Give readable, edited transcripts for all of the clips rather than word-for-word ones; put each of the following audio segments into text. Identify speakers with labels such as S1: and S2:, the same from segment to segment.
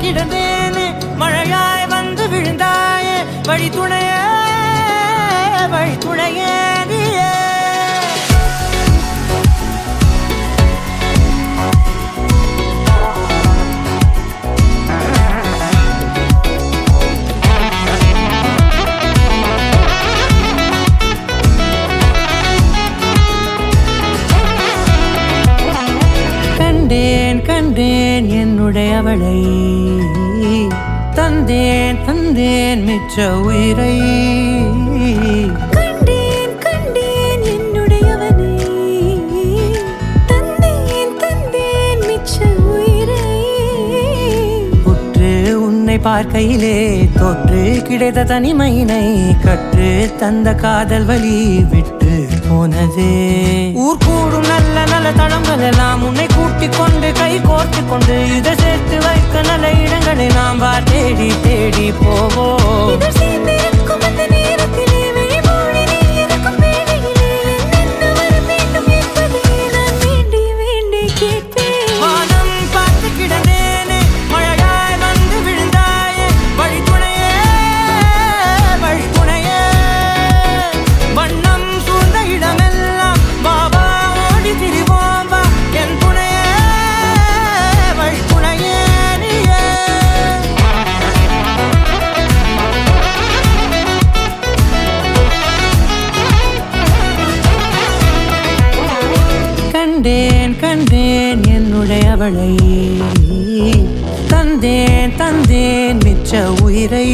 S1: கிடந்தேனே மழையாய் வந்து விழுந்தாயே வழி துணையே நீயே கண்டேன் என்னுடையவளை தந்தேன் மிச்ச உயிரை
S2: கண்டேன் என்னுடையவனை தந்தேன் மிச்ச உயிரை
S1: உற்று உன்னை பார்க்கையிலே தோற்று கிடைத்த தனிமையினை கற்று தந்த காதல் வழி விட்டு போனதே ஊர் கூடும் நல்ல நல்ல தளங்கள் எல்லாம் உன்னை கூட்டிக் கொண்டு கை கோர்த்து கொண்டு இதை சேர்த்து வைக்க நல்ல இடங்களை நாம் தேடி போவோம் கண்டேன் என்னுடையவளை தந்தேன் மிச்ச உயிரை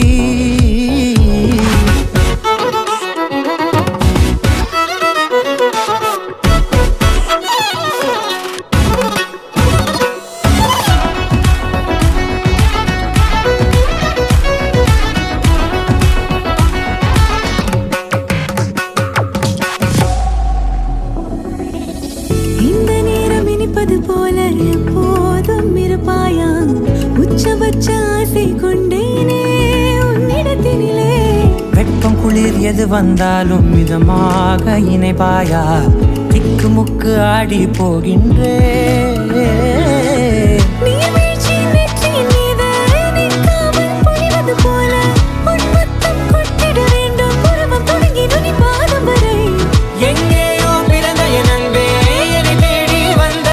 S2: போல எப்போதும் இருப்பாயா உச்சபட்ச ஆசை கொண்டேனே உன்னிடத்தினிலே
S1: வெட்கம் குளிர் எது வந்தாலும் மிதமாக இணைப்பாயா திக்கு முக்கு ஆடி போகின்றே